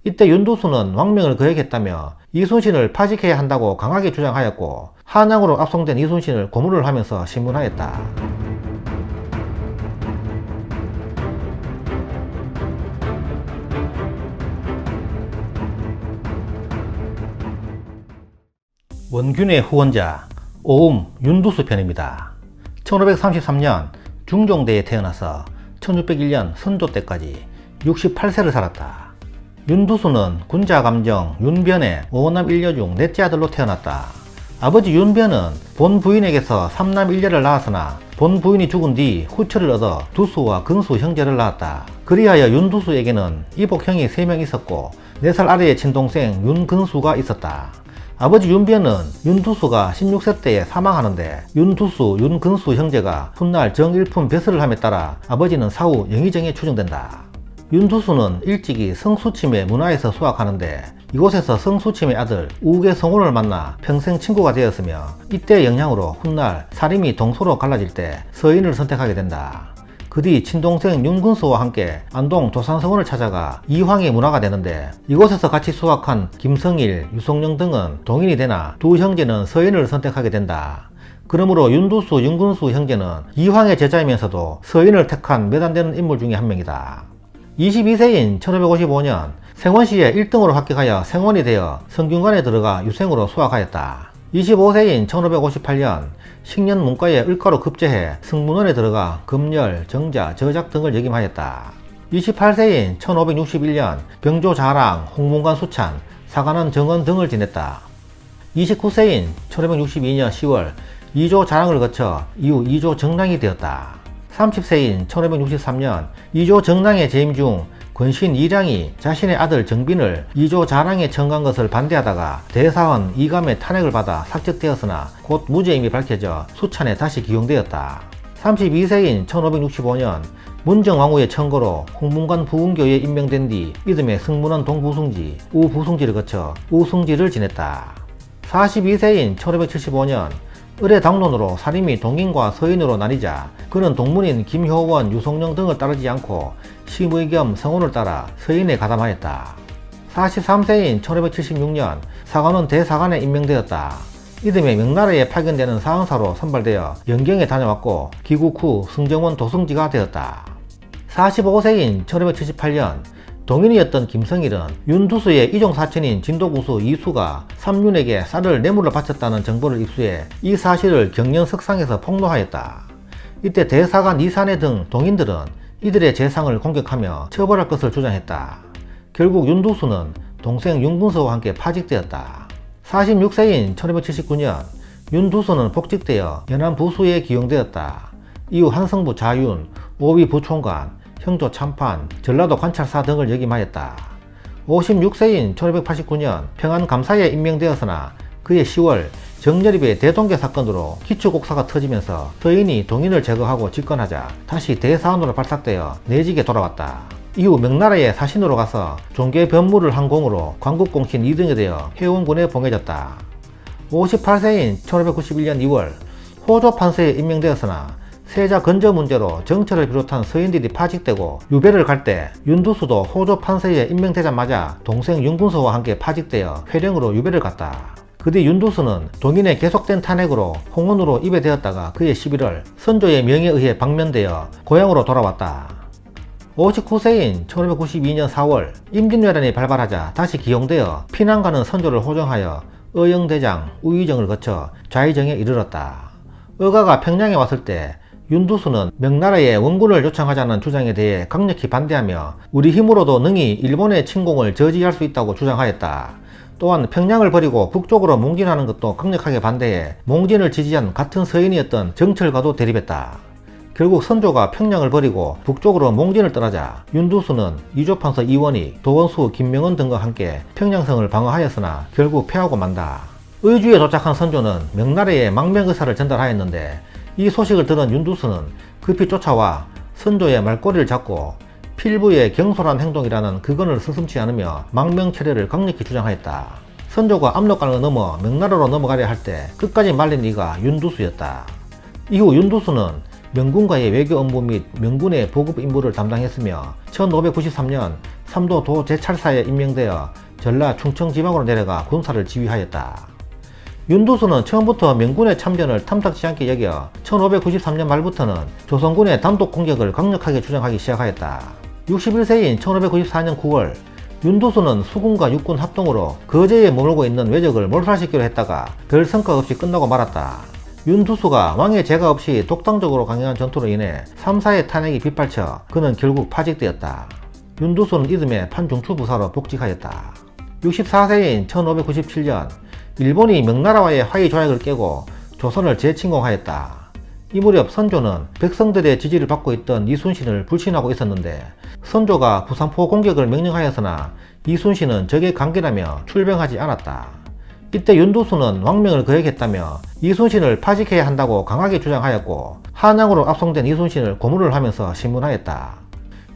이때 윤두수는 왕명을 거역했다며 이순신을 파직해야 한다고 강하게 주장하였고, 한양으로 압송된 이순신을 고문을 하면서 신문하였다. 원균의 후원자 오음 윤두수 편입니다. 1533년 중종대에 태어나서 1601년 선조 때까지 68세를 살았다. 윤두수는 군자감정 윤변의 5남 1녀 중 넷째 아들로 태어났다. 아버지 윤변은 본 부인에게서 3남 1녀를 낳았으나 본 부인이 죽은 뒤 후처를 얻어 두수와 근수 형제를 낳았다. 그리하여 윤두수에게는 이복형이 3명 있었고 4살 아래의 친동생 윤근수가 있었다. 아버지 윤변은 윤두수가 16세 때에 사망하는데 윤두수, 윤근수 형제가 훗날 정일품 벼슬을 함에 따라 아버지는 사후 영의정에 추정된다. 윤두수는 일찍이 성수침의 문화에서 수학하는데 이곳에서 성수침의 아들 우계 성운을 만나 평생 친구가 되었으며, 이때 영향으로 훗날 사림이 동서로 갈라질 때 서인을 선택하게 된다. 그 뒤 친동생 윤근수와 함께 안동 도산서원을 찾아가 이황의 문화가 되는데, 이곳에서 같이 수학한 김성일, 유성룡 등은 동인이 되나 두 형제는 서인을 선택하게 된다. 그러므로 윤두수, 윤근수 형제는 이황의 제자이면서도 서인을 택한 몇 안 되는 인물 중에 한 명이다. 22세인 1555년 생원시에 1등으로 합격하여 생원이 되어 성균관에 들어가 유생으로 수학하였다. 25세인 1558년 식년 문과에 을과로 급제해 승문원에 들어가 금열, 정자, 저작 등을 역임하였다. 28세인 1561년 병조 자랑, 홍문관 수찬, 사관원 정원 등을 지냈다. 29세인 1562년 10월 2조 자랑을 거쳐 이후 2조 정랑이 되었다. 30세인 1563년 2조 정랑의 재임 중 권신 이량이 자신의 아들 정빈을 2조 자랑에 청간 것을 반대하다가 대사원 이감의 탄핵을 받아 삭제되었으나 곧 무죄임이 밝혀져 수찬에 다시 기용되었다. 32세인 1565년 문정왕후의 청고로 홍문관 부흥교에 임명된 뒤 이듬해 승문원 동부승지, 우부승지를 거쳐 우승지를 지냈다. 42세인 1575년 을의 당론으로 사림이 동인과 서인으로 나뉘자 그는 동문인 김효원, 유성룡 등을 따르지 않고 심의 겸 성운을 따라 서인에 가담하였다. 43세인 1576년 사관원 대사관에 임명되었다. 이듬해 명나라에 파견되는 사헌사로 선발되어 영경에 다녀왔고 귀국 후 승정원 도승지가 되었다. 45세인 1578년 동인이었던 김성일은 윤두수의 이종사촌인 진도구수 이수가 삼윤에게 쌀을 뇌물로 바쳤다는 정보를 입수해 이 사실을 경련석상에서 폭로하였다. 이때 대사관 이사내 등 동인들은 이들의 재상을 공격하며 처벌할 것을 주장했다. 결국 윤두수는 동생 윤근수와 함께 파직되었다. 46세인 1579년 윤두수는 복직되어 연안부수에 기용되었다. 이후 한성부 자윤, 오비 부총관, 형조 참판, 전라도 관찰사 등을 역임하였다. 56세인 1589년 평안감사에 임명되었으나 그해 10월 정여립의 대동계 사건으로 기초곡사가 터지면서 서인이 동인을 제거하고 집권하자 다시 대사원으로 발탁되어 내직에 돌아왔다. 이후 명나라의 사신으로 가서 종교 변무를 한 공으로 광국공신 2등이 되어 해운군에 봉해졌다. 58세인 1591년 2월 호조 판서에 임명되었으나 세자 건저 문제로 정철을 비롯한 서인들이 파직되고 유배를 갈 때 윤두수도 호조 판서에 임명되자마자 동생 윤근수와 함께 파직되어 회령으로 유배를 갔다. 그 뒤 윤두수는 동인의 계속된 탄핵으로 홍원으로 입에되었다가 그해 11월 선조의 명에 의해 방면되어 고향으로 돌아왔다. 59세인 1592년 4월 임진왜란이 발발하자 다시 기용되어 피난 가는 선조를 호정하여 의영대장, 우의정을 거쳐 좌의정에 이르렀다. 의가가 평양에 왔을 때 윤두수는 명나라에 원군을 요청하자는 주장에 대해 강력히 반대하며 우리 힘으로도 능히 일본의 침공을 저지할 수 있다고 주장하였다. 또한 평양을 버리고 북쪽으로 몽진하는 것도 강력하게 반대해 몽진을 지지한 같은 서인이었던 정철과도 대립했다. 결국 선조가 평양을 버리고 북쪽으로 몽진을 떠나자 윤두수는 이조판서 이원익, 도원수, 김명은 등과 함께 평양성을 방어하였으나 결국 패하고 만다. 의주에 도착한 선조는 명나라에 망명의사를 전달하였는데 이 소식을 들은 윤두수는 급히 쫓아와 선조의 말꼬리를 잡고 필부의 경솔한 행동이라는 그건을 서슴지 않으며 망명철회를 강력히 주장하였다. 선조가 압록강을 넘어 명나라로 넘어가려 할 때 끝까지 말린 이가 윤두수였다. 이후 윤두수는 명군과의 외교 업무 및 명군의 보급 임무를 담당했으며 1593년 3도 도 제찰사에 임명되어 전라 충청 지방으로 내려가 군사를 지휘하였다. 윤두수는 처음부터 명군의 참전을 탐탁지 않게 여겨 1593년 말부터는 조선군의 단독 공격을 강력하게 주장하기 시작하였다. 61세인 1594년 9월 윤두수는 수군과 육군 합동으로 거제에 머물고 있는 왜적을 몰살시키려 했다가 별 성과 없이 끝나고 말았다. 윤두수가 왕의 제가 없이 독단적으로 강행한 전투로 인해 3사의 탄핵이 빗발쳐 그는 결국 파직되었다. 윤두수는 이듬해 판중추부사로 복직하였다. 64세인 1597년 일본이 명나라와의 화의 조약을 깨고 조선을 재침공하였다. 이 무렵 선조는 백성들의 지지를 받고 있던 이순신을 불신하고 있었는데 선조가 부산포 공격을 명령하였으나 이순신은 적의 관계라며 출병하지 않았다. 이때 윤두수는 왕명을 거역했다며 이순신을 파직해야 한다고 강하게 주장하였고 한양으로 압송된 이순신을 고문을 하면서 신문하였다.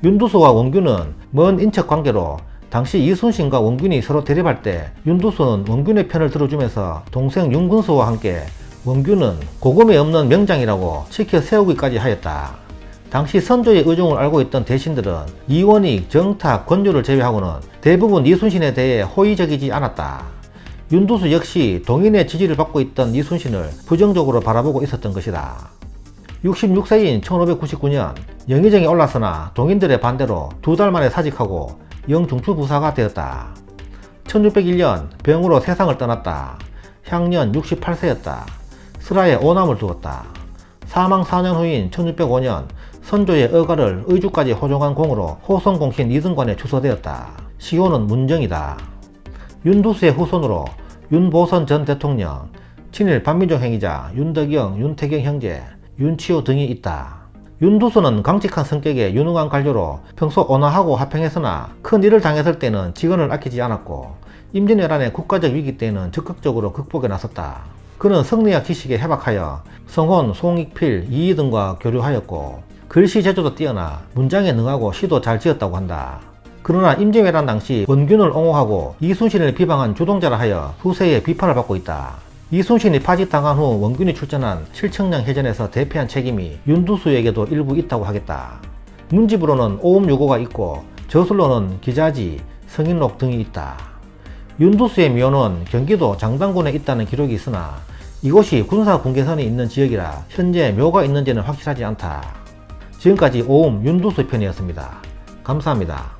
윤두수와 원균은 먼 인척 관계로 당시 이순신과 원균이 서로 대립할 때 윤두수는 원균의 편을 들어주면서 동생 윤근수와 함께 원균은 고금에 없는 명장이라고 치켜 세우기까지 하였다. 당시 선조의 의중을 알고 있던 대신들은 이원익, 정탁, 권유를 제외하고는 대부분 이순신에 대해 호의적이지 않았다. 윤두수 역시 동인의 지지를 받고 있던 이순신을 부정적으로 바라보고 있었던 것이다. 66세인 1599년 영의정에 올랐으나 동인들의 반대로 2달 만에 사직하고 영중추부사가 되었다. 1601년 병으로 세상을 떠났다. 향년 68세였다. 슬하에 오남을 두었다. 사망 4년 후인 1605년 선조의 의가를 의주까지 호종한 공으로 호성공신 2등관에 추서되었다. 시호는 문정이다. 윤두수의 후손으로 윤보선 전 대통령, 친일 반민족 행위자 윤덕영, 윤태경 형제, 윤치호 등이 있다. 윤두수는 강직한 성격의 유능한 관료로 평소 온화하고 화평했으나 큰 일을 당했을 때는 직언을 아끼지 않았고 임진왜란의 국가적 위기 때는 적극적으로 극복에 나섰다. 그는 성리학 지식에 해박하여 성혼, 송익필, 이이 등과 교류하였고 글씨 제조도 뛰어나 문장에 능하고 시도 잘 지었다고 한다. 그러나 임진왜란 당시 원균을 옹호하고 이순신을 비방한 주동자라 하여 후세의 비판을 받고 있다. 이순신이 파직당한 후 원균이 출전한 실청량 해전에서 대패한 책임이 윤두수에게도 일부 있다고 하겠다. 문집으로는 오음유고가 있고 저술로는 기자지, 성인록 등이 있다. 윤두수의 묘는 경기도 장당군에 있다는 기록이 있으나 이곳이 군사분계선이 있는 지역이라 현재 묘가 있는지는 확실하지 않다. 지금까지 오음 윤두수 편이었습니다. 감사합니다.